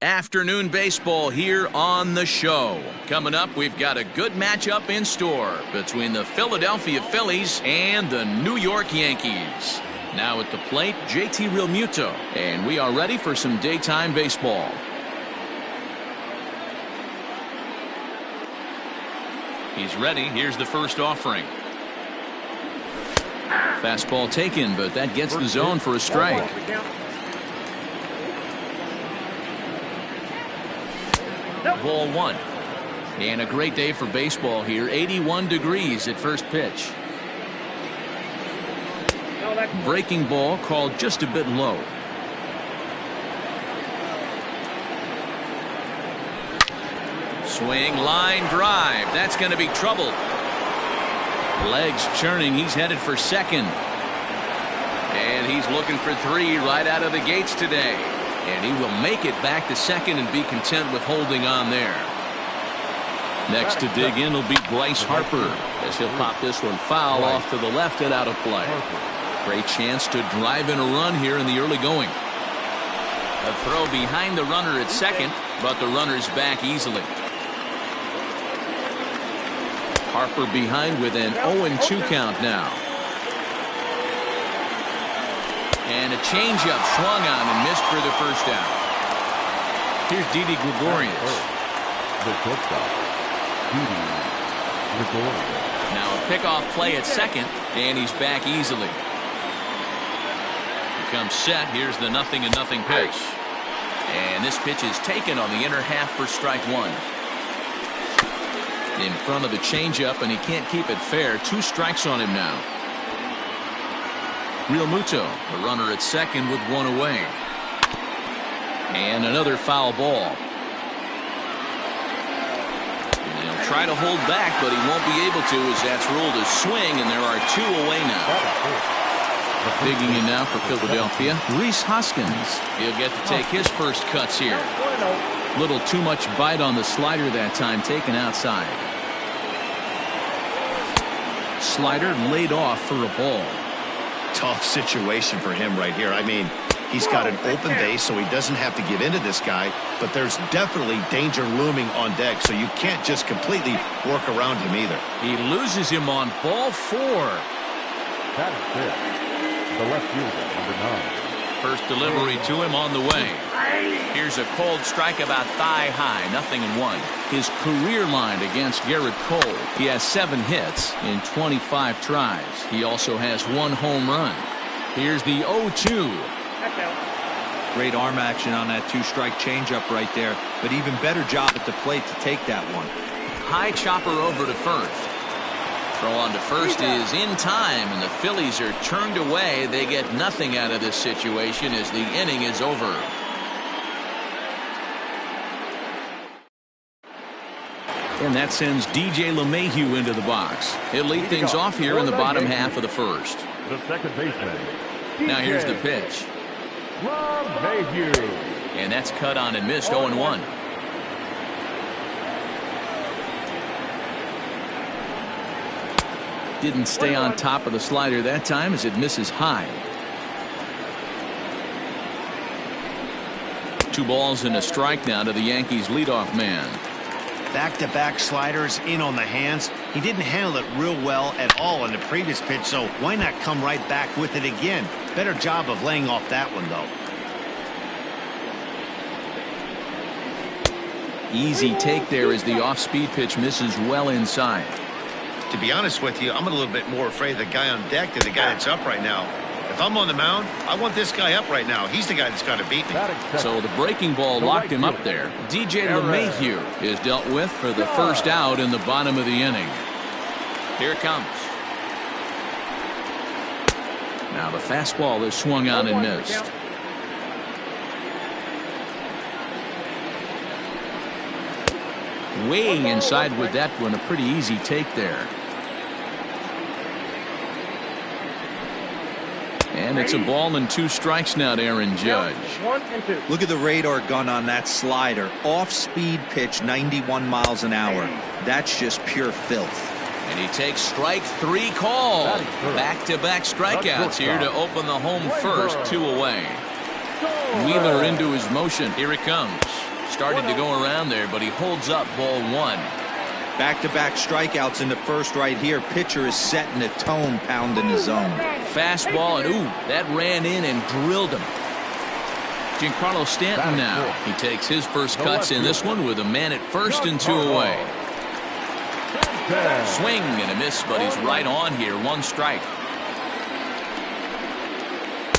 Afternoon baseball here on the show. Coming up, we've got a good matchup in store between the Philadelphia Phillies and the New York Yankees. Now at the plate, JT Realmuto, and we are ready for some daytime baseball. He's ready. Here's the first offering. Fastball taken, but that gets the zone for a strike. Ball one. And a great day for baseball here. 81 degrees at first pitch. Breaking ball called just a bit low. Swing, line drive. That's going to be trouble. Legs churning. He's headed for second. And he's looking for three right out of the gates today. And he will make it back to second and be content with holding on there. Next to dig in will be Bryce Harper as he'll pop this one foul off to the left and out of play. Great chance to drive in a run here in the early going. A throw behind the runner at second, but the runner's back easily. Harper behind with an 0-2 count now. And a changeup swung on and missed for the first out. Here's Didi Gregorius. Now a pickoff play at second, and he's back easily. Becomes set. Here's the 0-0 pitch. And this pitch is taken on the inner half for strike one. In front of the changeup, and he can't keep it fair. 2 strikes on him now. Realmuto, the runner at second with 1 away. And another foul ball. And he'll try to hold back, but he won't be able to as that's ruled a swing, and there are 2 away now. Digging in now for Philadelphia, Rhys Hoskins. He'll get to take his first cuts here. Little too much bite on the slider that time, taken outside. Slider laid off for a ball. Tough situation for him right here. I mean, he's got an open base, so he doesn't have to give in to this guy, but there's definitely danger looming on deck, so you can't just completely work around him either. He loses him on ball 4. That is it. The left fielder, number 9. First delivery to him on the way. Here's a cold strike about thigh high, 0-1. His career line against Garrett Cole. He has 7 hits in 25 tries. He also has 1 home run. Here's the 0-2. Great arm action on that 2-strike changeup right there, but even better job at the plate to take that one. High chopper over to first. Throw on to first is in time, and the Phillies are turned away. They get nothing out of this situation as the inning is over. And that sends DJ LeMahieu into the box. He'll lead things off here in the bottom half of the first. The second baseman. Now here's the pitch. LeMahieu. And that's cut on and missed, 0-1. Didn't stay on top of the slider that time as it misses high. 2 balls and a strike now to the Yankees leadoff man. Back-to-back sliders in on the hands. He didn't handle it real well at all in the previous pitch, so why not come right back with it again? Better job of laying off that one, though. Easy take there as the off-speed pitch misses well inside. To be honest with you, I'm a little bit more afraid of the guy on deck than the guy that's up right now. If I'm on the mound, I want this guy up right now. He's the guy that's got to beat me. So the breaking ball locked him up there. DJ LeMahieu is dealt with for the first out in the bottom of the inning. Here it comes. Now the fastball is swung on and missed. Way inside with that one. A pretty easy take there. And it's a ball and 2 strikes now to Aaron Judge. 1 and 2. Look at the radar gun on that slider. Off-speed pitch, 91 miles an hour. That's just pure filth. And he takes strike 3 called. Back-to-back strikeouts here to open the home first. 2 away. Wheeler into his motion. Here it comes. Started to go around there, but he holds up ball one. Back-to-back strikeouts in the first right here. Pitcher is setting the tone, pounding the zone. Fastball, and ooh, that ran in and drilled him. Giancarlo Stanton now. He takes his first cuts in this one with a man at first and 2 away. Swing and a miss, but he's right on here. 1 strike.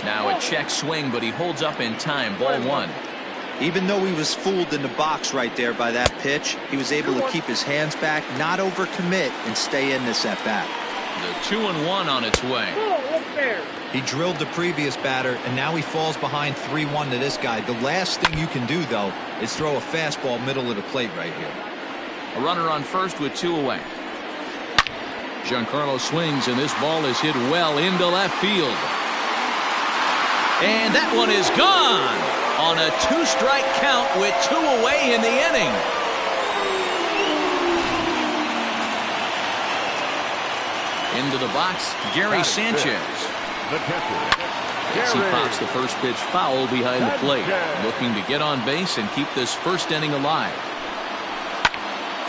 Now a check swing, but he holds up in time. Ball 1. Even though he was fooled in the box right there by that pitch, he was able to keep his hands back, not overcommit, and stay in this at-bat. The 2-1 on its way. He drilled the previous batter, and now he falls behind 3-1 to this guy. The last thing you can do, though, is throw a fastball middle of the plate right here. A runner on first with 2 away. Giancarlo swings, and this ball is hit well into left field. And that one is gone on a 2-strike count with 2 away in the inning. Into the box, Gary Sanchez. As he pops the first pitch foul behind the plate, looking to get on base and keep this first inning alive.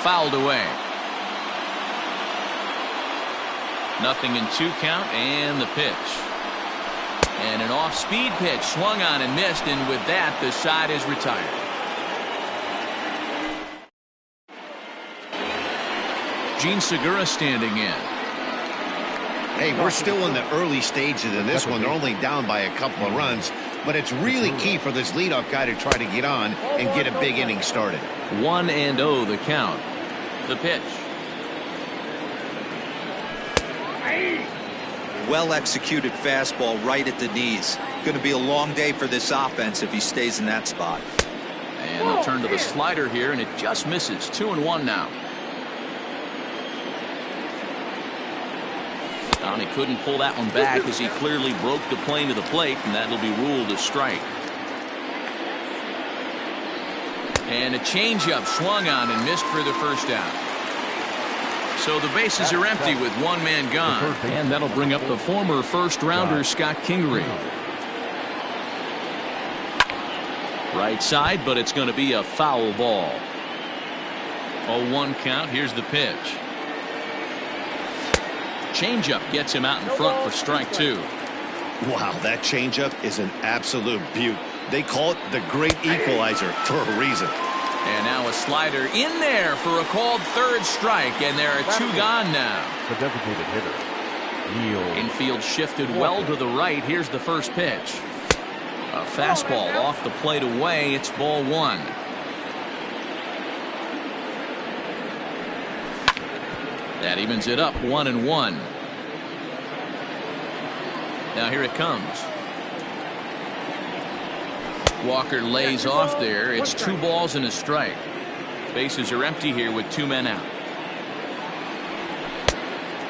Fouled away. 0-2 count, and the pitch. And an off-speed pitch swung on and missed, and with that, the side is retired. Gene Segura standing in. Hey, we're still in the early stages of this one. They're only down by a couple of runs, but it's really key for this leadoff guy to try to get on and get a big inning started. 1-0 the count. The pitch. Well-executed fastball right at the knees. Going to be a long day for this offense if he stays in that spot. And they'll turn to the slider here, and it just misses. 2-1 now. He couldn't pull that one back as he clearly broke the plane to the plate, and that'll be ruled a strike. And a changeup swung on and missed for the first out. So the bases are empty with 1 man gone, and that'll bring up the former first-rounder Scott Kingery. Right side, but it's going to be a foul ball. 0-1 count. Here's the pitch. Changeup gets him out in front for strike 2. Wow, that changeup is an absolute beaut. They call it the great equalizer for a reason. And now a slider in there for a called 3rd strike, and there are 2 gone now. The designated hitter. Infield shifted well to the right. Here's the first pitch. A fastball off the plate away. It's ball 1. That evens it up 1-1. Now here it comes. Walker lays off there. It's 2 balls and a strike. Bases are empty here with 2 men out.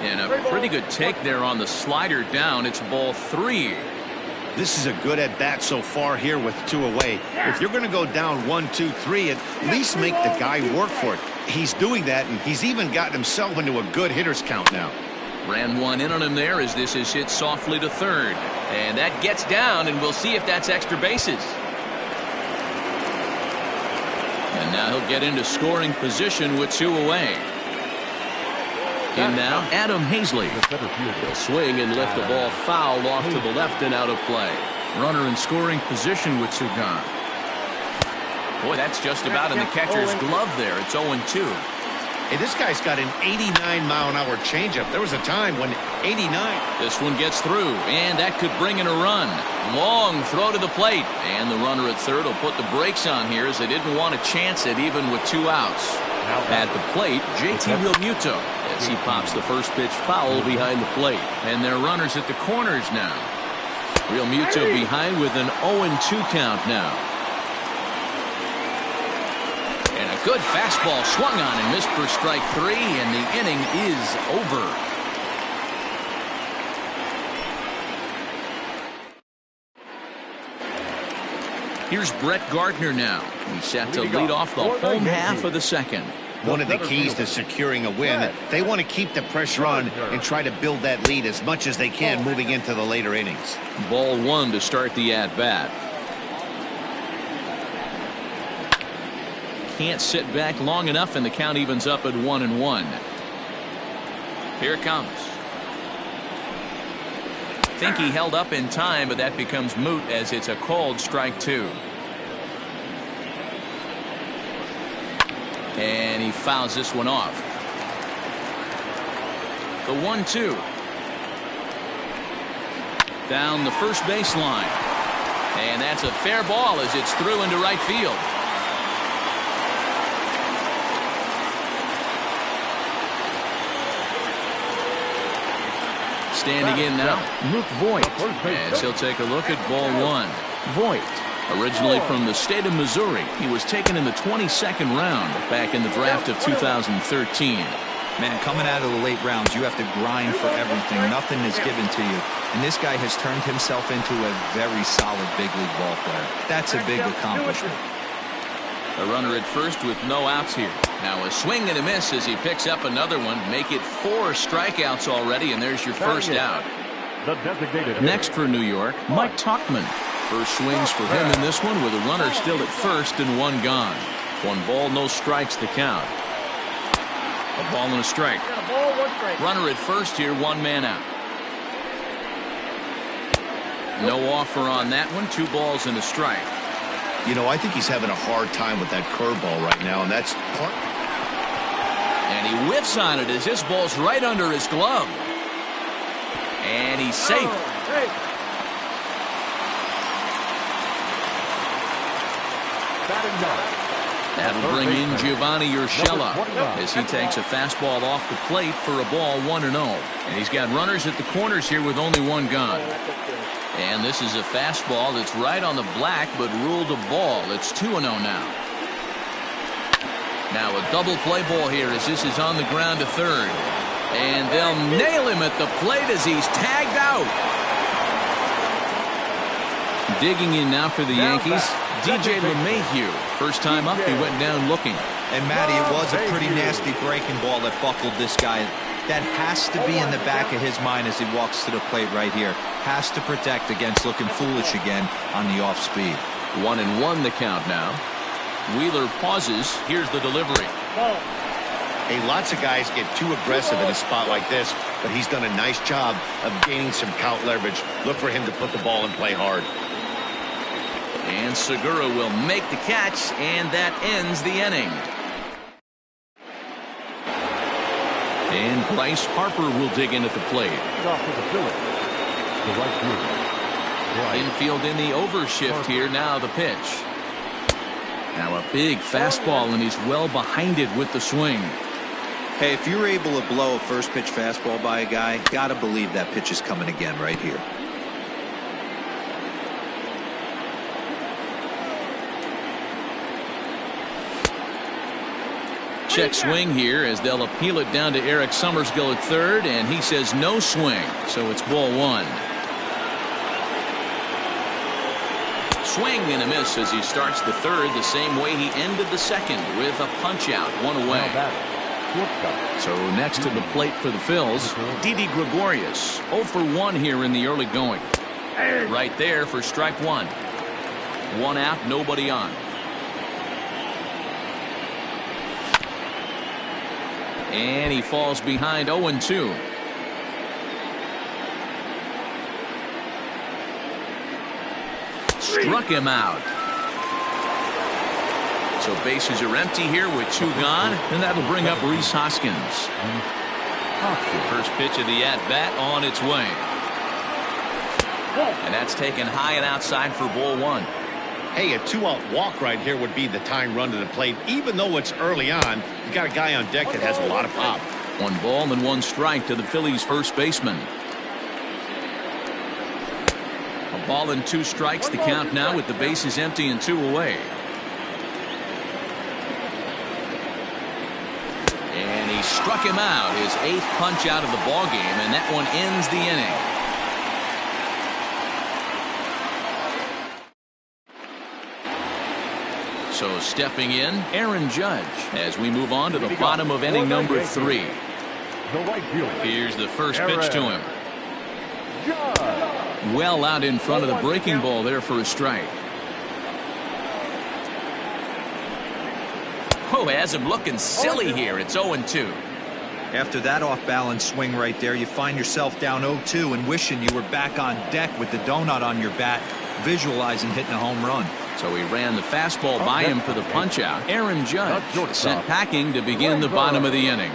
And a pretty good take there on the slider down. It's ball 3. This is a good at-bat so far here with 2 away. If you're going to go down 1-2-3, at least make the guy work for it. He's doing that, and he's even gotten himself into a good hitter's count now. Ran 1 in on him there as this is hit softly to 3rd. And that gets down, and we'll see if that's extra bases. And now he'll get into scoring position with 2 away. In now, Adam Hazley. He'll swing and lift the ball foul off to the left and out of play. Runner in scoring position with 2 gone. Boy, that's just about in the catcher's glove there. It's 0-2. Hey, this guy's got an 89-mile-an-hour changeup. There was a time when 89. This one gets through, and that could bring in a run. Long throw to the plate, and the runner at 3rd will put the brakes on here as they didn't want to chance it even with 2 outs. At the plate, JT Realmuto as he pops the first pitch foul behind the plate. And their runners at the corners now. Realmuto behind with an 0-2 count now. And a good fastball swung on and missed for strike 3, and the inning is over. Here's Brett Gardner now. He's set to lead off the home half of the second. One of the keys to securing a win, they want to keep the pressure on and try to build that lead as much as they can moving into the later innings. Ball 1 to start the at-bat. can't sit back long enough, and the count evens up at 1-1. Here it comes. Think he held up in time, but that becomes moot as it's a called strike 2. And he fouls this one off. The 1-2. Down the first baseline. And that's a fair ball as it's through into right field. Standing in now, Luke Voigt, as he'll take a look at ball 1. Voigt, originally from the state of Missouri, he was taken in the 22nd round back in the draft of 2013. Man, coming out of the late rounds, you have to grind for everything. Nothing is given to you. And this guy has turned himself into a very solid big league ball player. That's a big accomplishment. A runner at first with no outs here. Now a swing and a miss as he picks up another one. Make it 4 strikeouts already, and there's your first out. Next for New York, Mike Tauchman. First swings for him in this one with a runner still at first and 1 gone. 1 ball, no strikes the count. A ball and a strike. Runner at first here, 1 man out. No offer on that one. 2 balls and a strike. You know, I think he's having a hard time with that curveball right now, and that's part. And he whiffs on it as this ball's right under his glove. And he's safe. That'll bring in Giovanni Urshela as he takes a fastball off the plate for a ball, 1-0. And he's got runners at the corners here with only 1 gone. And this is a fastball that's right on the black but ruled a ball. It's 2-0 now. Now a double play ball here as this is on the ground to third. And they'll nail him at the plate as he's tagged out. Digging in now for the Yankees, DJ LeMahieu. First time up, he went down looking. And Matty, it was a pretty nasty breaking ball that buckled this guy. That has to be in the back of his mind as he walks to the plate right here. Has to protect against looking foolish again on the off speed. 1-1 the count now. Wheeler pauses. Here's the delivery. Hey, lots of guys get too aggressive in a spot like this, but he's done a nice job of gaining some count leverage. Look for him to put the ball in play hard. And Segura will make the catch, and that ends the inning. And Bryce Harper will dig in at the plate. Infield in the overshift here. Now the pitch. Now a big fastball, and he's well behind it with the swing. Hey, if you're able to blow a first pitch fastball by a guy, gotta believe that pitch is coming again right here. Check swing here as they'll appeal it down to Eric Summersgill at third, and he says no swing, so it's ball 1. Swing and a miss as he starts the third the same way he ended the second with a punch out, 1 away. So next to the plate for the Phils, Didi Gregorius, 0 for 1 here in the early going. Right there for strike 1. 1 out, nobody on. And he falls behind 0-2. Struck him out. So bases are empty here with 2 gone, and that'll bring up Rhys Hoskins. First pitch of the at-bat on its way. And that's taken high and outside for ball 1. Hey, a 2-out walk right here would be the tying run to the plate. Even though it's early on, you got a guy on deck that has a lot of pop. 1 ball and 1 strike to the Phillies first baseman. A ball and 2 strikes the count now with the bases empty and 2 away. And he struck him out, his 8th punch out of the ball game, and that one ends the inning. So stepping in, Aaron Judge, as we move on to the bottom of inning number 3. Here's the first pitch to him. Well out in front of the breaking ball there for a strike. Oh, has him looking silly here. It's 0-2. After that off-balance swing right there, you find yourself down 0-2 and wishing you were back on deck with the donut on your bat, visualizing hitting a home run. So he ran the fastball by him for the punch-out. Aaron Judge sent packing to begin the bottom of the inning.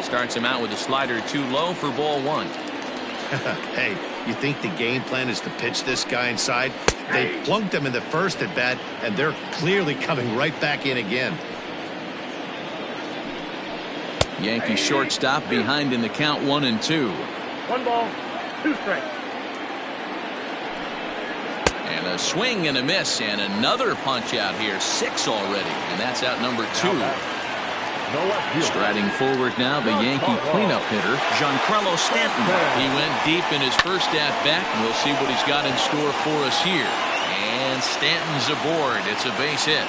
Starts him out with a slider too low for ball 1. Hey, you think the game plan is to pitch this guy inside? They plunked him in the first at bat, and they're clearly coming right back in again. Yankee shortstop behind in the count 1-2. 1 ball, 2 strikes. And a swing and a miss and another punch out here. 6 already, and that's out number 2. Striding forward now, the Yankee cleanup hitter, Giancarlo Stanton. He went deep in his first at-bat, and we'll see what he's got in store for us here. And Stanton's aboard. It's a base hit.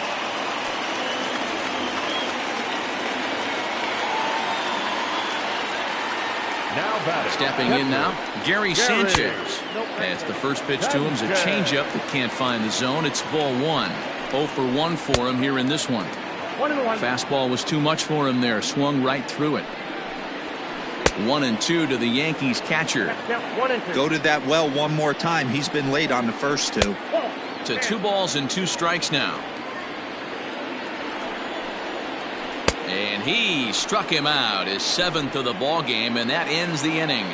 Stepping in now, Gary Sanchez. As the first pitch to him is a changeup that can't find the zone. It's ball 1. 0 for 1 for him here in this one. Fastball was too much for him there. Swung right through it. 1-2 to the Yankees catcher. Go to that well one more time. He's been late on the first 2. To 2 balls and 2 strikes now. And he struck him out, his 7th of the ball game, and that ends the inning.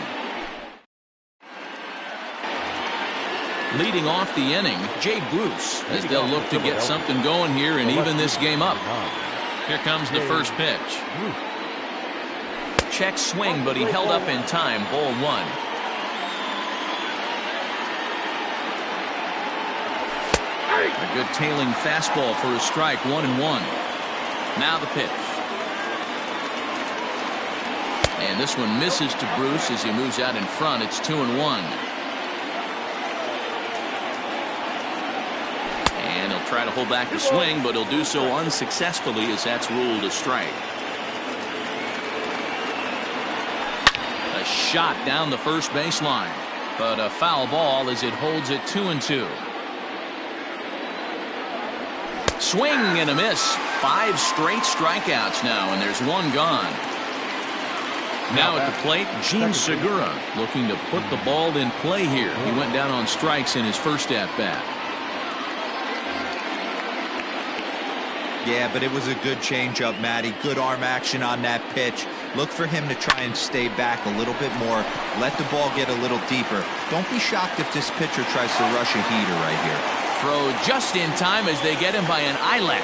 Leading off the inning, Jay Bruce, as they'll look to get something going here and even this game up. Here comes the first pitch. Check swing, but he held up in time. Ball 1. A good tailing fastball for a strike. 1-1. Now the pitch. And this one misses to Bruce as he moves out in front. It's 2-1. And he'll try to hold back the swing, but he'll do so unsuccessfully as that's ruled a strike. A shot down the first baseline, but a foul ball as it holds it 2-2. Swing and a miss. 5 straight strikeouts now, and there's 1 gone. Now at the plate, Gene Segura looking to put the ball in play here. He went down on strikes in his first at-bat. Yeah, but it was a good changeup, Matty. Good arm action on that pitch. Look for him to try and stay back a little bit more. Let the ball get a little deeper. Don't be shocked if this pitcher tries to rush a heater right here. Throw just in time as they get him by an eyelash.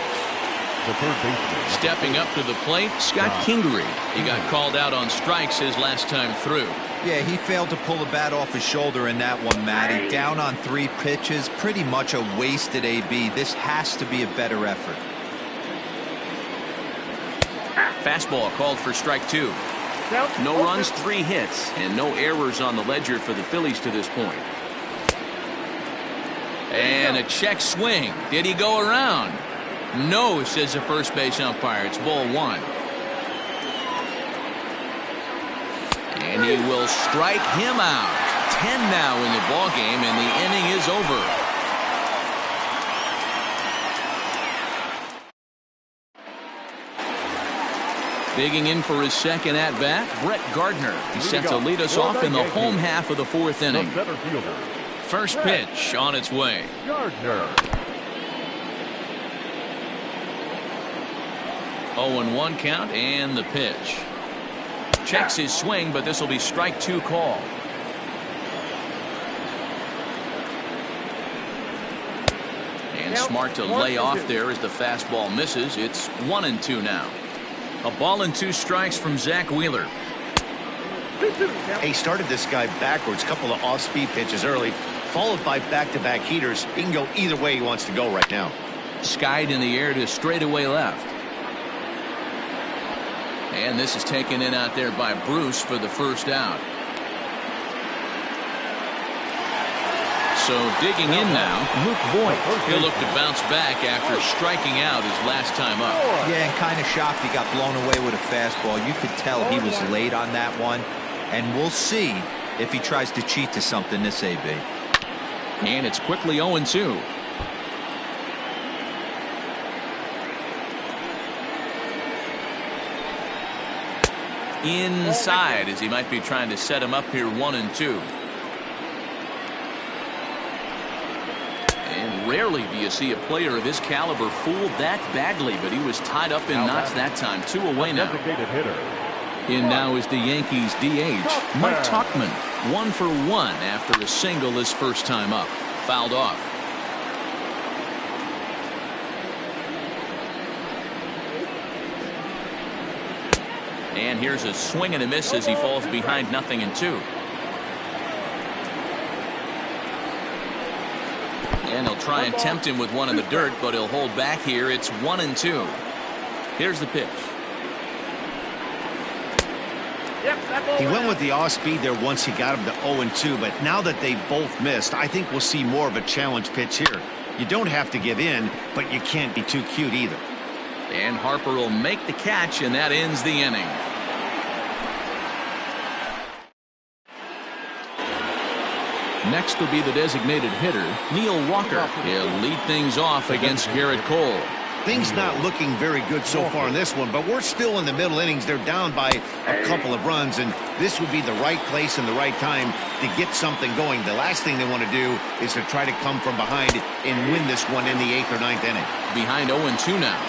The third baseman. Stepping up to the plate, Scott Kingery. He got called out on strikes his last time through. Yeah, he failed to pull the bat off his shoulder in that one, Matty. Down on 3 pitches, pretty much a wasted AB. This has to be a better effort. Fastball called for strike 2. No runs, 3 hits, and no errors on the ledger for the Phillies to this point. And a check swing. Did he go around? No, says the first base umpire. It's ball 1. And he will strike him out. 10 now in the ball game, and the inning is over. Digging in for his second at-bat, Brett Gardner. He's set to lead us off in the home half of the 4th inning. First pitch on its way. Gardner. 0-1 count and the pitch. Checks his swing, but this will be strike 2 call. And smart to lay off there as the fastball misses. It's 1-2 now. A ball and 2 strikes from Zach Wheeler. He started this guy backwards, couple of off-speed pitches early, followed by back-to-back heaters. He can go either way he wants to go right now. Skied in the air to straightaway left. And this is taken in out there by Bruce for the first out. So digging in now, Luke Voigt. He'll look to bounce back after striking out his last time up. Yeah, and kind of shocked he got blown away with a fastball. You could tell he was late on that one. And we'll see if he tries to cheat to something this AB. inside as he might be trying to set him up here 1-2. And rarely do you see a player of his caliber fooled that badly, but he was tied up in knots that time. 2 away now. Designated hitter. In now is the Yankees DH, Mike Tauchman. 1 for 1 after a single his first time up. Fouled off. And here's a swing and a miss as he falls behind 0-2. And he'll try and tempt him with one in the dirt, but he'll hold back here. It's 1-2. Here's the pitch. He went with the off speed there once he got him to 0-2, but now that they both missed, I think we'll see more of a challenge pitch here. You don't have to give in, but you can't be too cute either. And Harper will make the catch, and that ends the inning. Next will be the designated hitter, Neil Walker. He'll lead things off against Garrett Cole. Things not looking very good so far in this one, but we're still in the middle innings. They're down by a couple of runs, and this would be the right place and the right time to get something going. The last thing they want to do is to try to come from behind and win this one in the 8th or 9th inning. Behind 0-2 now.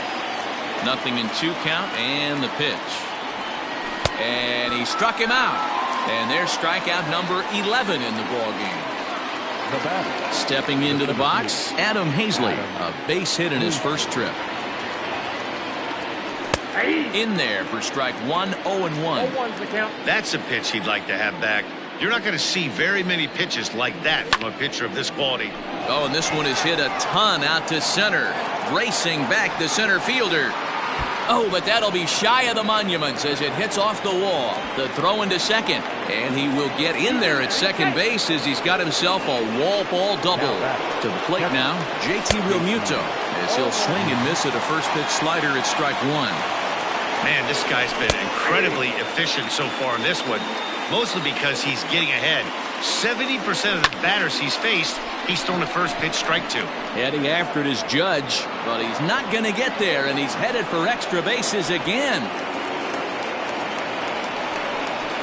0-2 count, and the pitch. And he struck him out. And there's strikeout number 11 in the ballgame. Stepping into the box, Adam Hazley, a base hit in his first trip. In there for strike 1, 0-1. That's a pitch he'd like to have back. You're not going to see very many pitches like that from a pitcher of this quality. Oh, and this one is hit a ton out to center. Racing back the center fielder. Oh, but that'll be shy of the monuments as it hits off the wall. The throw into second. And he will get in there at second base as he's got himself a wall ball double. To the plate now, JT Realmuto, as he'll swing and miss at a first pitch slider at strike 1. Man, this guy's been incredibly efficient so far in this one, mostly because he's getting ahead. 70% of the batters he's faced, he's thrown the first pitch strike 2. Heading after it is Judge, but he's not going to get there, and he's headed for extra bases again.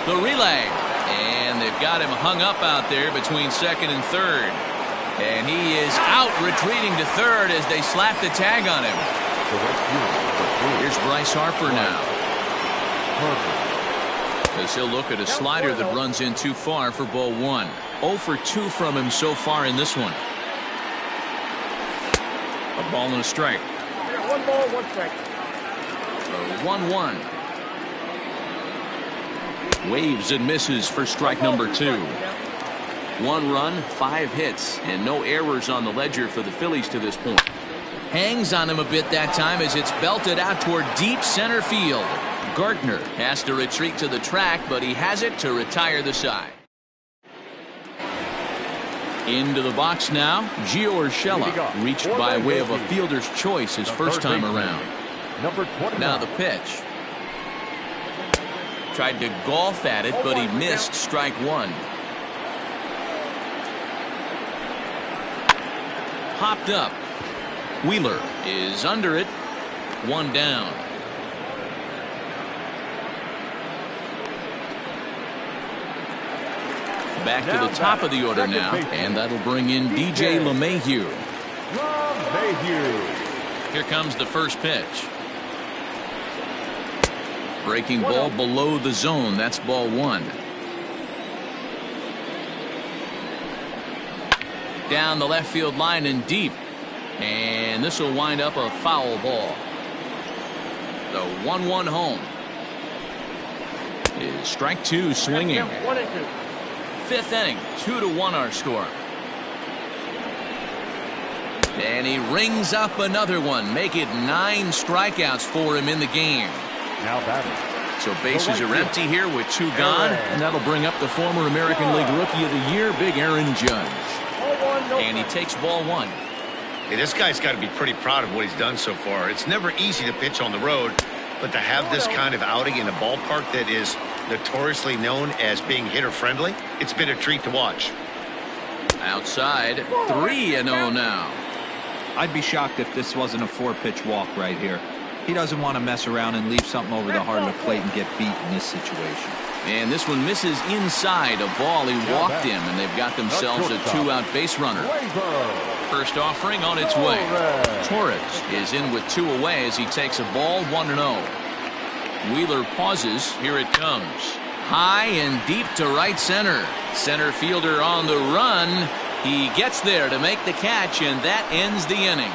The relay, and they've got him hung up out there between second and third. And he is out retreating to third as they slap the tag on him. Here's Bryce Harper now. As he'll look at a slider that runs in too far for ball 1. 0 for 2 from him so far in this one. A ball and a strike. 1 ball, 1 strike. So 1-1. Waves and misses for strike number 2. 1 run, 5 hits, and no errors on the ledger for the Phillies to this point. Hangs on him a bit that time as it's belted out toward deep center field. Gardner has to retreat to the track, but he has it to retire the side. Into the box now, Gio Urshela reached by way of a fielder's choice his first time around. Now the pitch. Tried to golf at it, but he missed strike 1. Popped up. Wheeler is under it. 1 down. Back to the top of the order now, and that'll bring in DJ LeMahieu. Here comes the first pitch. Breaking ball below the zone. That's ball 1. Down the left field line and deep. And this will wind up a foul ball. The 1-1 home. Is strike 2 swinging. 1-2. 5th inning, 2-1 our score. And he rings up another one. Make it 9 strikeouts for him in the game. Now batting. So bases are empty here with 2 gone. And that'll bring up the former American League Rookie of the Year, Big Aaron Judge. And he takes ball 1. Hey, this guy's got to be pretty proud of what he's done so far. It's never easy to pitch on the road, but to have this kind of outing in a ballpark that is notoriously known as being hitter-friendly, it's been a treat to watch. Outside, 3-0 now. I'd be shocked if this wasn't a 4-pitch walk right here. He doesn't want to mess around and leave something over the heart of the plate and get beat in this situation. And this one misses inside a ball he walked him, and they've got themselves a two-out base runner. First offering on its way. Torres is in with two away as he takes a ball 1-0. Wheeler pauses. Here it comes. High and deep to right center. Center fielder on the run. He gets there to make the catch, and that ends the inning.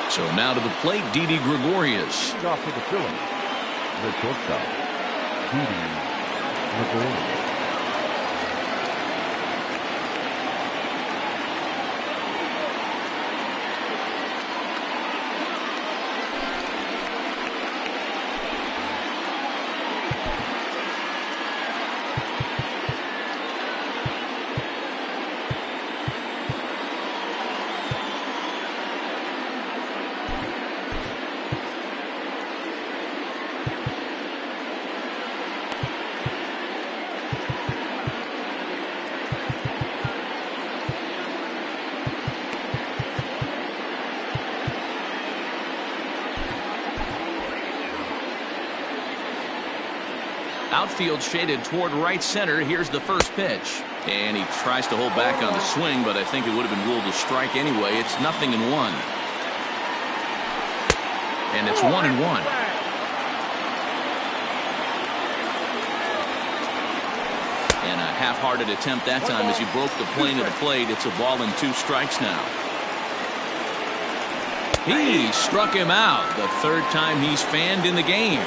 So now to the plate, Didi Gregorius. Off to the Phillies. The shortstop, Didi Gregorius. Outfield shaded toward right center. Here's the first pitch. And he tries to hold back on the swing, but I think it would have been ruled a strike anyway. It's 0-1. And it's 1-1. And a half-hearted attempt that time as he broke the plane of the plate. It's a ball and 2 strikes now. He struck him out the third time he's fanned in the game.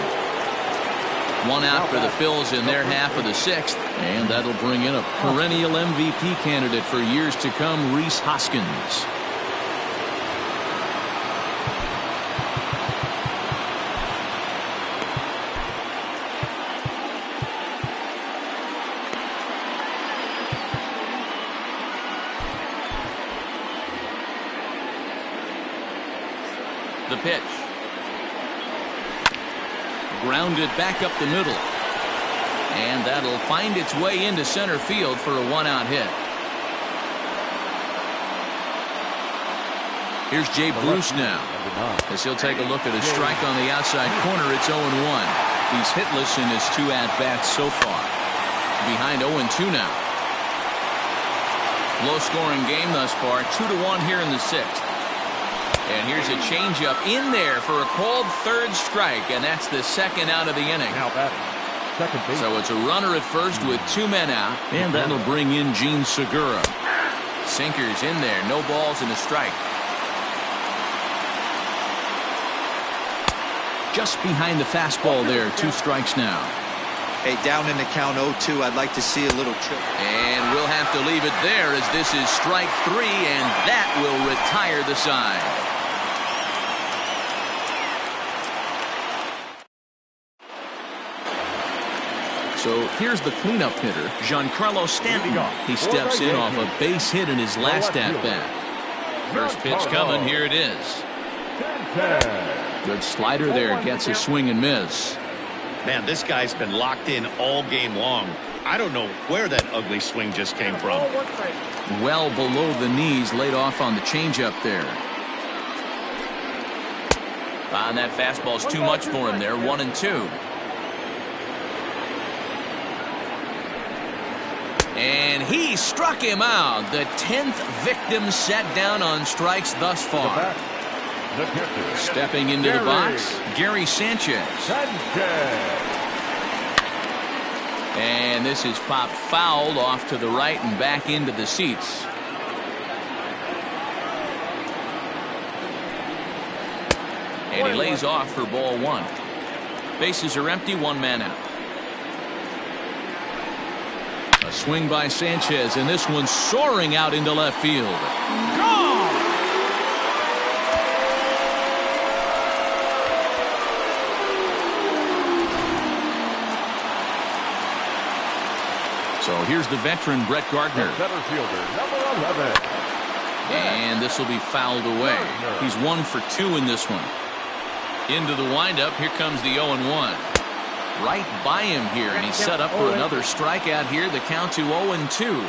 1 out for the Phils in their half of the 6th. And that'll bring in a perennial MVP candidate for years to come, Rhys Hoskins. The pitch. Grounded back up the middle. And that'll find its way into center field for a 1-out hit. Here's Jay Bruce now as he'll take a look at a strike on the outside corner. It's 0-1. He's hitless in his 2 at-bats so far. Behind 0-2 now. Low-scoring game thus far. 2-1 here in the 6th. And here's a changeup in there for a called third strike, and that's the 2nd out of the inning. Now batting, second base. So it's a runner at first with 2 men out, and that'll bring in Gene Segura. Sinkers in there, no balls and a strike. Just behind the fastball there, 2 strikes now. Hey, down in the count 0-2, I'd like to see a little trip. And we'll have to leave it there as this is strike 3, and that will retire the side. So here's the cleanup hitter, Giancarlo Stanton. He steps in off a base hit in his last at-bat. First pitch coming, here it is. Good slider there, gets a swing and miss. Man, this guy's been locked in all game long. I don't know where that ugly swing just came from. Well below the knees, laid off on the changeup there. And that fastball's too much for him there, 1-2. And he struck him out. The 10th victim set down on strikes thus far. Stepping into the box, Gary Sanchez. And this is popped fouled off to the right and back into the seats. And he lays off for ball 1. Bases are empty, 1 man out. A swing by Sanchez, and this one's soaring out into left field. Gone! So here's the veteran Brett Gardner. Center fielder, number 11. And this will be fouled away. He's 1 for 2 in this one. Into the windup. Here comes the 0-1. Right by him here, and he's set up for another strikeout here. The count to 0-2.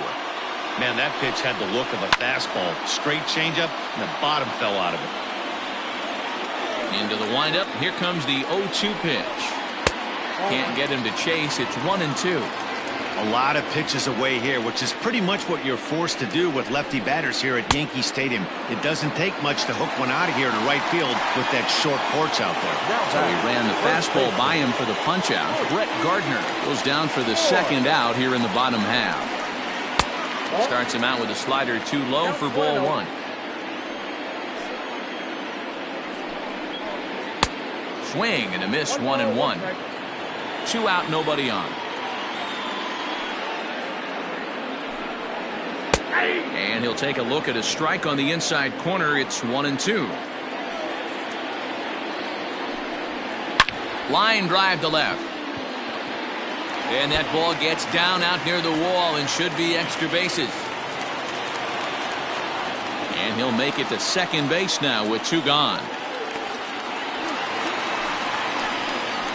Man, that pitch had the look of a fastball. Straight changeup, and the bottom fell out of it. Into the windup. Here comes the 0-2 pitch. Can't get him to chase. It's 1-2. A lot of pitches away here, which is pretty much what you're forced to do with lefty batters here at Yankee Stadium. It doesn't take much to hook one out of here to right field with that short porch out there. So he ran the fastball by him for the punch out. Brett Gardner goes down for the second out here in the bottom half. Starts him out with a slider too low for ball one. Swing and a miss, 1-1. 2 out, nobody on. And he'll take a look at a strike on the inside corner. It's 1-2. Line drive to left. And that ball gets down out near the wall and should be extra bases. And he'll make it to second base now with 2 gone.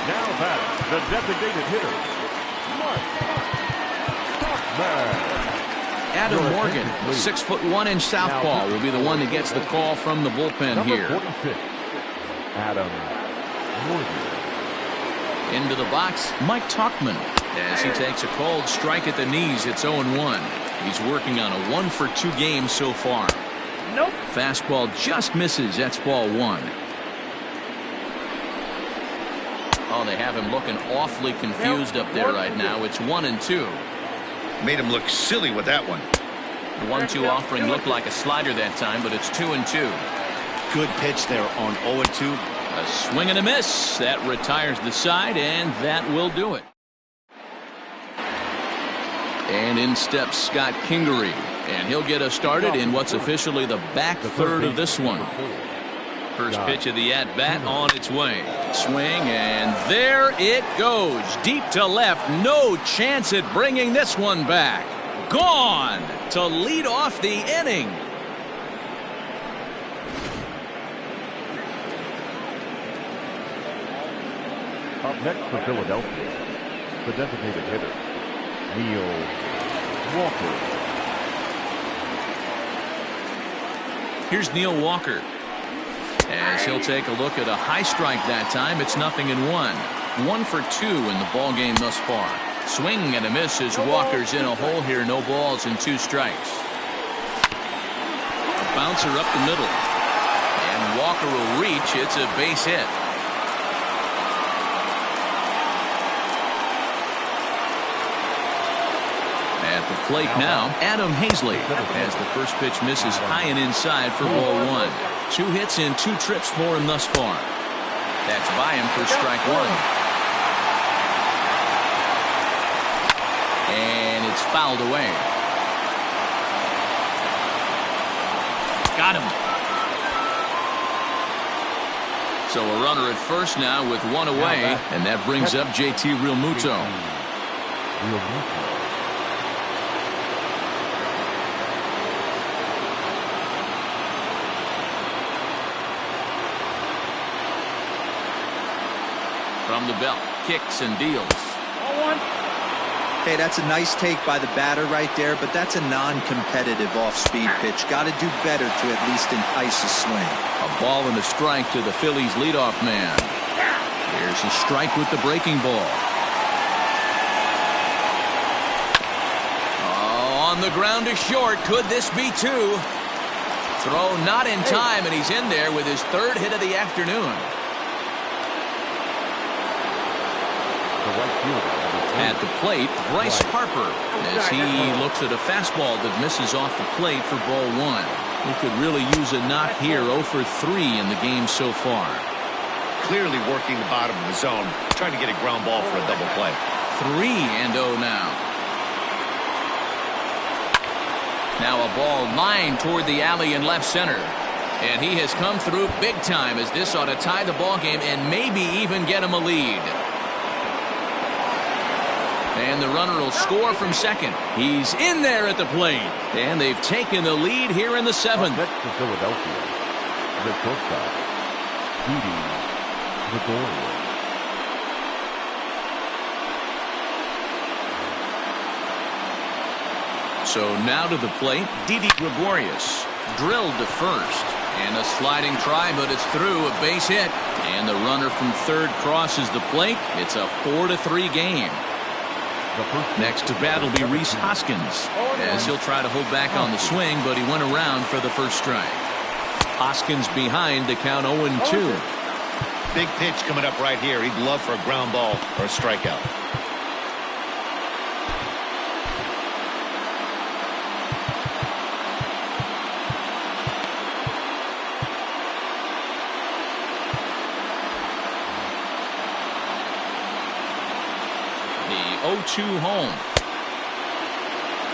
Now batting, the designated hitter, Mark Stockman. Adam Morgan, 6'1" southpaw, will be the one that gets the call from the bullpen here. Number 46, Adam Morgan. Into the box, Mike Tauchman. As he takes a cold strike at the knees, it's 0-1. He's working on a 1-for-2 game so far. Nope. Fastball just misses. That's ball 1. Oh, they have him looking awfully confused up there right now. It's 1-2. Made him look silly with that one. The 1-2 offering looked like a slider that time, but it's 2-2. Good pitch there on 0-2. A swing and a miss. That retires the side, and that will do it. And in steps Scott Kingery, and he'll get us started in what's officially the back third of this one. First pitch of the at-bat on its way. Swing, and there it goes. Deep to left. No chance at bringing this one back. Gone to lead off the inning. Up next for Philadelphia, the designated hitter, Neil Walker. Here's Neil Walker. As he'll take a look at a high strike that time. It's 0-1. 1-for-2 in the ball game thus far. Swing and a miss as Walker's in a hole here. No balls and 2 strikes. A bouncer up the middle. And Walker will reach. It's a base hit. At the plate now, Adam Hazley, as the first pitch misses high and inside for ball 1. 2 hits and 2 trips for him thus far. That's by him for strike 1. And it's fouled away. Got him. So a runner at first now with 1 away, and that brings up JT Realmuto. From the belt, kicks and deals. Hey, that's a nice take by the batter right there, but that's a non-competitive off-speed pitch. Got to do better to at least entice a swing. A ball and a strike to the Phillies leadoff man. Here's a strike with the breaking ball. Oh, on the ground to short. Could this be 2? Throw not in time, and he's in there with his 3rd hit of the afternoon. At the plate, Bryce Harper, as he looks at a fastball that misses off the plate for ball 1. He could really use a knock here. 0 for 3 in the game so far. Clearly working the bottom of the zone, trying to get a ground ball for a double play. 3-0 now. Now a ball lined toward the alley in left center. And he has come through big time, as this ought to tie the ball game and maybe even get him a lead. And the runner will score from second. He's in there at the plate. And they've taken the lead here in the 7th. Next to Philadelphia, the shortstop, Gregorius. So now to the plate, Didi Gregorius. Drilled to first. And a sliding try, but it's through. A base hit. And the runner from third crosses the plate. It's a 4-3 game. Next to bat will be Rhys Hoskins, as he'll try to hold back on the swing, but he went around for the first strike. Hoskins behind to count 0-2. Big pitch coming up right here. He'd love for a ground ball or a strikeout. The 0-2 home.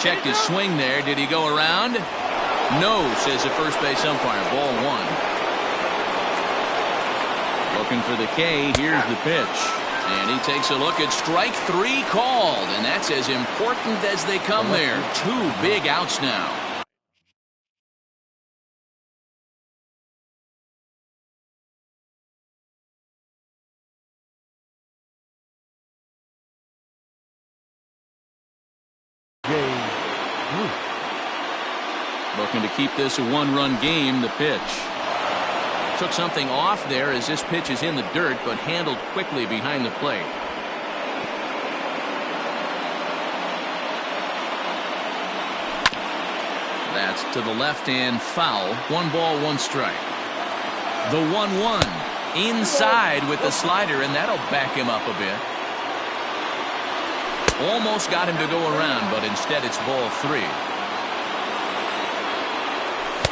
Checked his swing there. Did he go around? No, says the first base umpire. Ball one. Looking for the K. Here's the pitch. And he takes a look at strike three called. And that's as important as they come there. Two big outs now. Looking to keep this a one-run game. The pitch. Took something off there as this pitch is in the dirt, but handled quickly behind the plate. That's to the left and foul. 1-1 strike. The 1-1 inside with the slider, and that'll back him up a bit. Almost got him to go around, but instead it's ball three.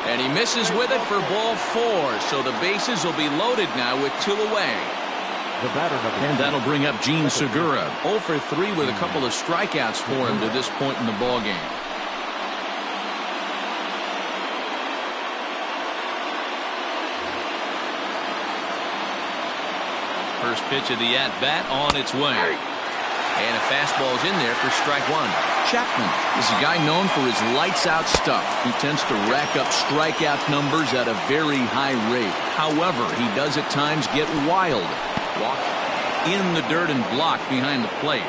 And he misses with it for ball four, so the bases will be loaded now with two away. And that'll bring up Gene Segura. 0 for 3 with a couple of strikeouts for him to this point in the ballgame. First pitch of the at-bat on its way. And a fastball's in there for strike one. Chapman is a guy known for his lights-out stuff. He tends to rack up strikeout numbers at a very high rate. However, he does at times get wild. Walk in the dirt and block behind the plate.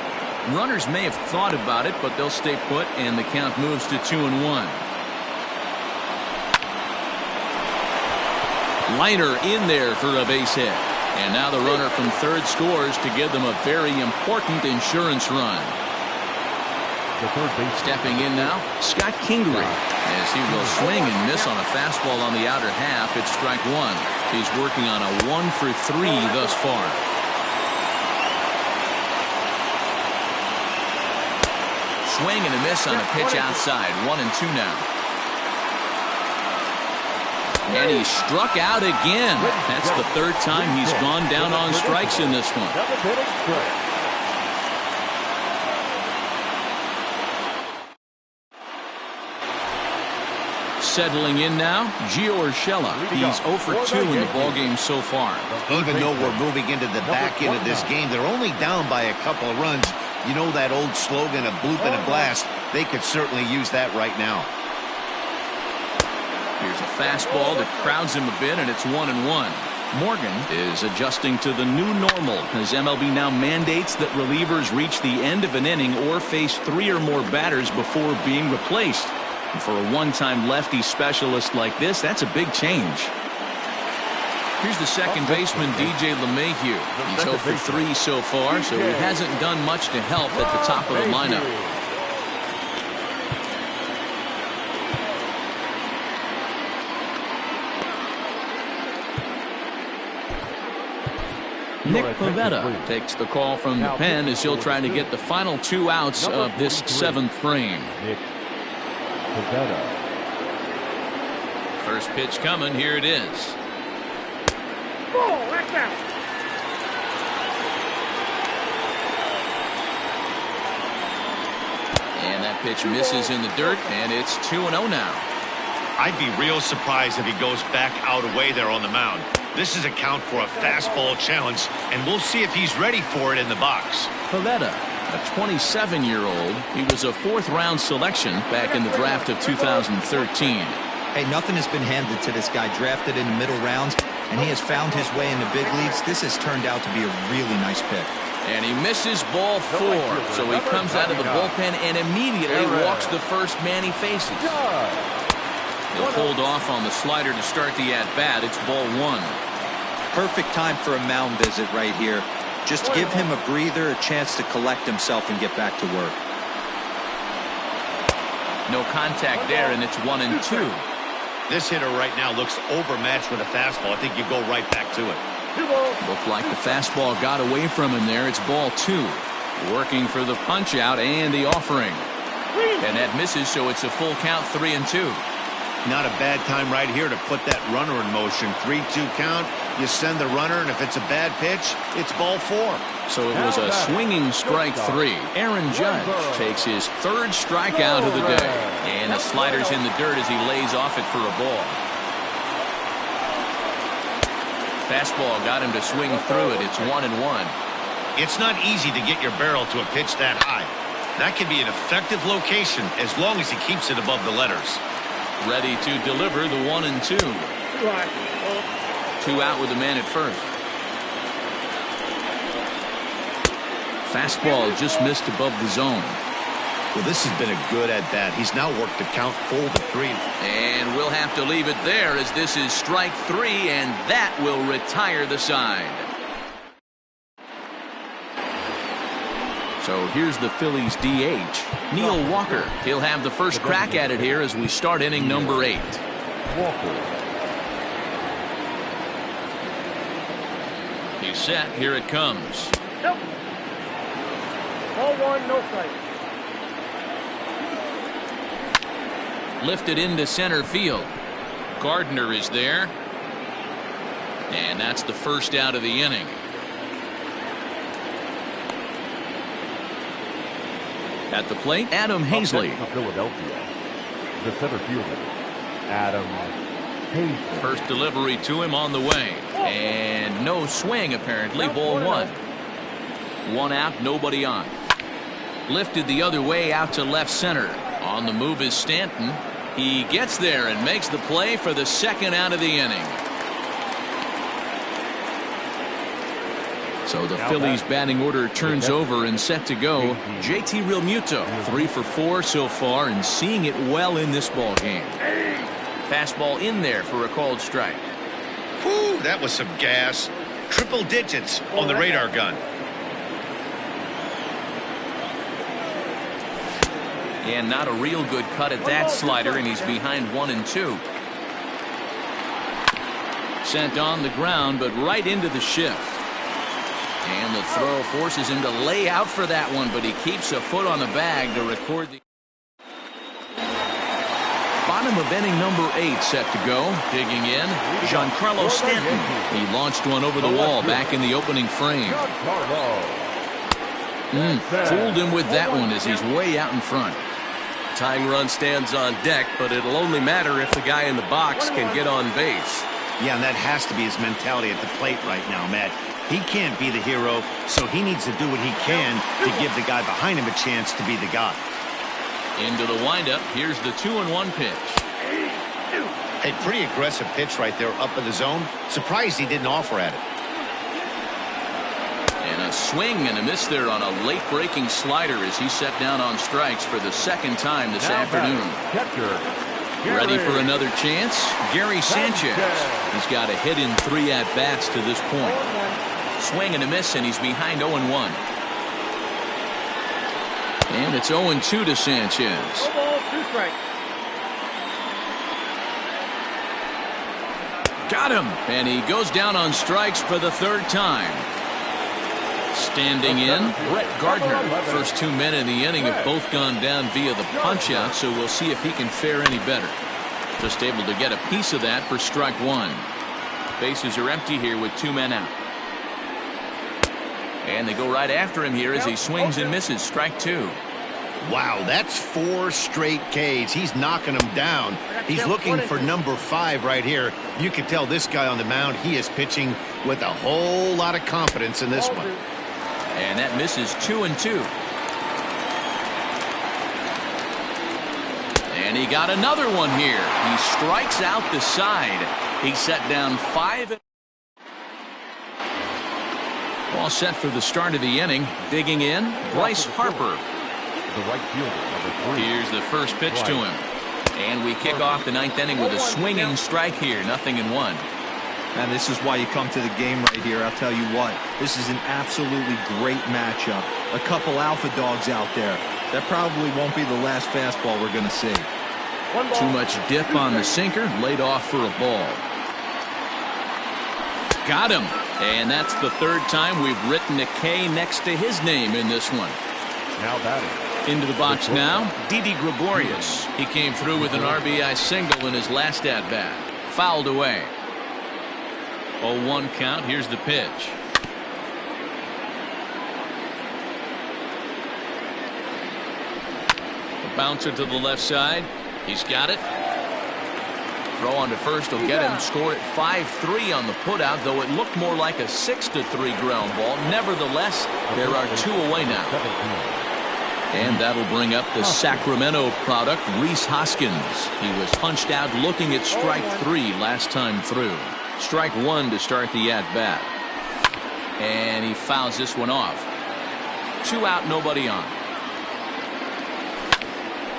Runners may have thought about it, but they'll stay put, and the count moves to 2-1. Liner in there for a base hit. And now the runner from third scores to give them a very important insurance run. Stepping in now, Scott Kingery, as he will swing and miss on a fastball on the outer half. It's strike one. He's working on a 1 for 3 thus far. Swing and a miss on a pitch outside. 1-2 now. And he struck out again. That's the third time he's gone down on strikes in this one. Settling in now, Gio Urshela. He's 0 for 2 in the ballgame so far. Even though we're moving into the back end of this game, they're only down by a couple of runs. You know that old slogan, a bloop and a blast? They could certainly use that right now. Here's a fastball that crowds him a bit, and it's 1-1. Morgan is adjusting to the new normal as MLB now mandates that relievers reach the end of an inning or face 3 or more batters before being replaced. And for a one-time lefty specialist like this, that's a big change. Here's the second baseman, DJ LeMahieu. He's 0 for 3 so far, so he hasn't done much to help at the top of the lineup. Nick Pivetta takes the call from the pen as he'll try to get the final 2 outs of this 7th frame. First pitch coming. Here it is. And that pitch misses in the dirt, and it's 2-0 now. I'd be real surprised if he goes back out away there on the mound. This is a count for a fastball challenge, and we'll see if he's ready for it in the box. Pivetta, a 27-year-old. He was a 4th-round selection back in the draft of 2013. Hey, nothing has been handed to this guy. Drafted in the middle rounds, and he has found his way in the big leagues. This has turned out to be a really nice pick. And he misses ball 4. So he comes out of the bullpen and immediately walks the first man he faces. He'll hold off on the slider to start the at-bat. It's ball 1. Perfect time for a mound visit right here. Just give him a breather, a chance to collect himself and get back to work. No contact there, and it's 1-2. This hitter right now looks overmatched with a fastball. I think you go right back to it. Looked like the fastball got away from him there. It's ball 2. Working for the punch out and the offering. And that misses, so it's a full count, 3-2. Not a bad time right here to put that runner in motion. 3-2 count. You send the runner, and if it's a bad pitch, it's ball 4. So it was a swinging strike 3. Aaron Judge takes his 3rd strikeout of the day. And the slider's in the dirt as he lays off it for a ball. Fastball got him to swing through it. It's 1-1. It's not easy to get your barrel to a pitch that high. That can be an effective location as long as he keeps it above the letters. Ready to deliver the 1-2. 2 out with the man at first. Fastball just missed above the zone. Well, this has been a good at-bat. He's now worked the count full to 3. And we'll have to leave it there as this is strike 3, and that will retire the side. So here's the Phillies DH, Neil Walker. He'll have the first crack at it here as we start inning number 8. He's set. Here it comes. Nope. Ball 1, no strike. Lifted into center field. Gardner is there. And that's the first out of the inning. At the plate, Adam Hazley. Philadelphia, the center fielder, Adam Hazley. First delivery to him on the way. And no swing, apparently. Ball 1. 1 out, nobody on. Lifted the other way out to left center. On the move is Stanton. He gets there and makes the play for the 2nd out of the inning. So the Phillies batting order turns over and set to go. JT Realmuto, 3 for 4 so far and seeing it well in this ball game. Fastball in there for a called strike. Whew, that was some gas. Triple digits on the radar gun. And not a real good cut at that slider, and he's behind 1-2. Sent on the ground, but right into the shift. And the throw forces him to lay out for that one, but he keeps a foot on the bag to record the bottom of inning number 8 set to go. Digging in, Giancarlo Stanton. He launched one over the wall back in the opening frame. Fooled him with that one as he's way out in front. Tying run stands on deck, but it'll only matter if the guy in the box can get on base. Yeah, and that has to be his mentality at the plate right now, Matt. He can't be the hero, so he needs to do what he can to give the guy behind him a chance to be the guy. Into the windup. Here's the 2-1 pitch. A pretty aggressive pitch right there up in the zone. Surprised he didn't offer at it. And a swing and a miss there on a late breaking slider as he set down on strikes for the 2nd time this afternoon. Ready for another chance? Gary Sanchez. He's got a hit in 3 at-bats to this point. Swing and a miss, and he's behind 0-1. And it's 0-2 to Sanchez. 2 strikes. Got him! And he goes down on strikes for the 3rd time. Standing in, Brett Gardner. First 2 men in the inning have both gone down via the punch-out, so we'll see if he can fare any better. Just able to get a piece of that for strike 1. Bases are empty here with 2 men out. And they go right after him here as he swings and misses. Strike 2. Wow, that's 4 straight Ks. He's knocking them down. He's looking for number 5 right here. You can tell this guy on the mound, he is pitching with a whole lot of confidence in this one. And that misses 2-2. And he got another one here. He strikes out the side. He set down 5. All set for the start of the inning. Digging in, Bryce Harper. The right fielder, number 3. Here's the first pitch to him. And we kick off the 9th inning with a swinging strike here. 0-1. And this is why you come to the game right here. I'll tell you what, this is an absolutely great matchup. A couple alpha dogs out there. That probably won't be the last fastball we're going to see. Too much dip on the sinker, laid off for a ball. Got him. And that's the 3rd time we've written a K next to his name in this one. Now batting. Into the box now, Didi Gregorius. He came through with an RBI single in his last at-bat. Fouled away. 0-1 count. Here's the pitch. The bouncer to the left side. He's got it. Throw on to first will get him. Score at 5-3 on the putout, though it looked more like a 6-3 ground ball. Nevertheless, there are 2 away now. And that'll bring up the Sacramento product, Rhys Hoskins. He was punched out looking at strike 3 last time through. Strike 1 to start the at-bat. And he fouls this one off. 2 out, nobody on.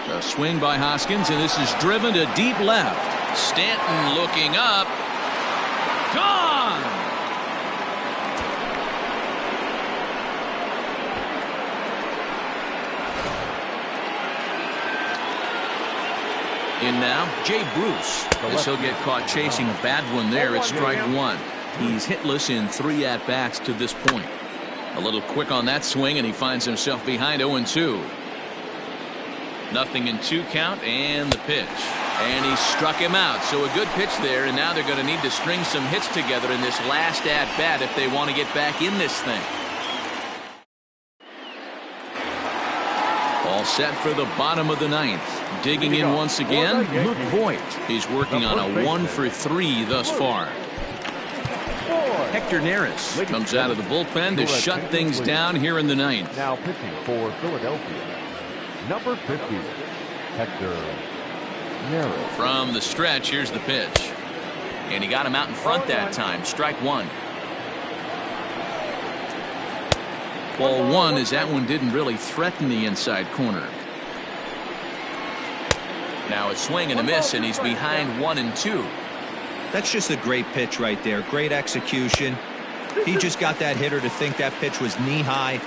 A swing by Hoskins, and this is driven to deep left. Stanton looking up. Gone! In now, Jay Bruce. As he'll get caught chasing a bad one there at strike 1. He's hitless in 3 at-bats to this point. A little quick on that swing, and he finds himself behind 0-2. 0-2 count, and the pitch. And he struck him out. So a good pitch there, and now they're going to need to string some hits together in this last at-bat if they want to get back in this thing. All set for the bottom of the 9th. Digging in once again, Luke Voigt. He's working on a 1-for-3 thus far. Hector Neris comes out of the bullpen to shut things down here in the 9th. Now pitching for Philadelphia, number 50, Hector Neris. From the stretch, here's the pitch. And he got him out in front that time. Strike 1. Ball 1 as that one didn't really threaten the inside corner. Now a swing and a miss, and he's behind 1-2. That's just a great pitch right there. Great execution. He just got that hitter to think that pitch was knee-high.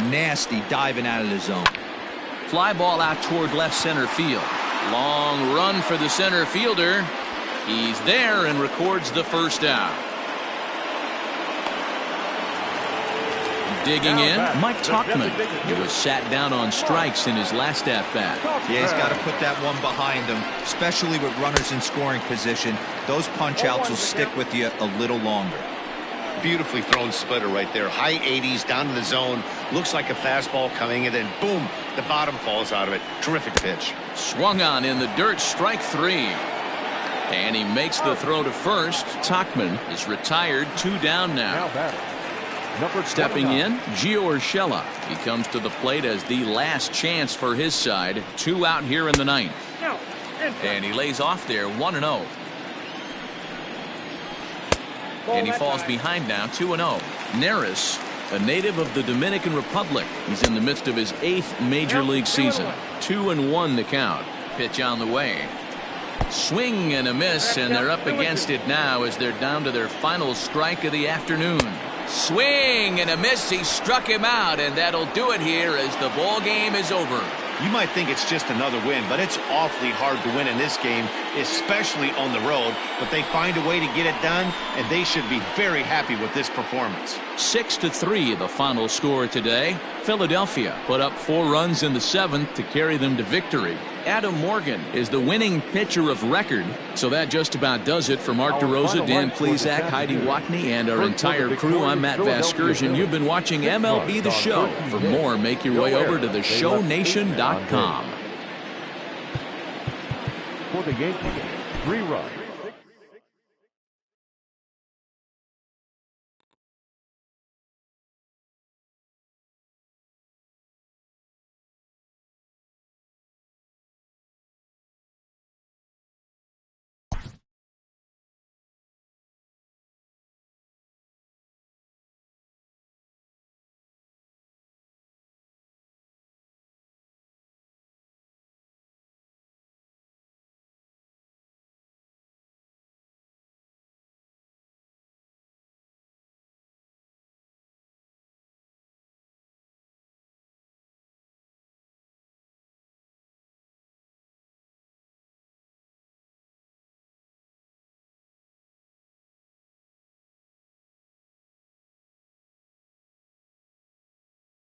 Nasty diving out of the zone. Fly ball out toward left center field. Long run for the center fielder. He's there and records the first out. Digging in, Mike Tauchman. He was sat down on strikes in his last at-bat. Yeah, he's got to put that one behind him, especially with runners in scoring position. Those punch-outs will stick with you a little longer. Beautifully thrown splitter right there. High 80s down to the zone. Looks like a fastball coming in, and boom, the bottom falls out of it. Terrific pitch. Swung on in the dirt, strike 3. And he makes the throw to first. Tauchman is retired, 2 down now. Stepping in, Gio Urshela. He comes to the plate as the last chance for his side. 2 out here in the 9th. And he lays off there, 1-0. And he falls behind now, 2-0. Neris, a native of the Dominican Republic. He's in the midst of his 8th major league season. 2-1 the count. Pitch on the way. Swing and a miss, and they're up against it now as they're down to their final strike of the afternoon. Swing and a miss. He struck him out, and that'll do it here as the ball game is over. You might think it's just another win, but it's awfully hard to win in this game, especially on the road. But they find a way to get it done, and they should be very happy with this performance. 6-3 the final score today. Philadelphia put up 4 runs in the 7th to carry them to victory. Adam Morgan is the winning pitcher of record. So that just about does it for Mark DeRosa, Dan Plesac, Heidi Watney, and our entire crew. I'm Matt Vasgersian. You've been watching MLB The Show. For more, make your way over to theshownation.com. For the Yankees, 3 runs.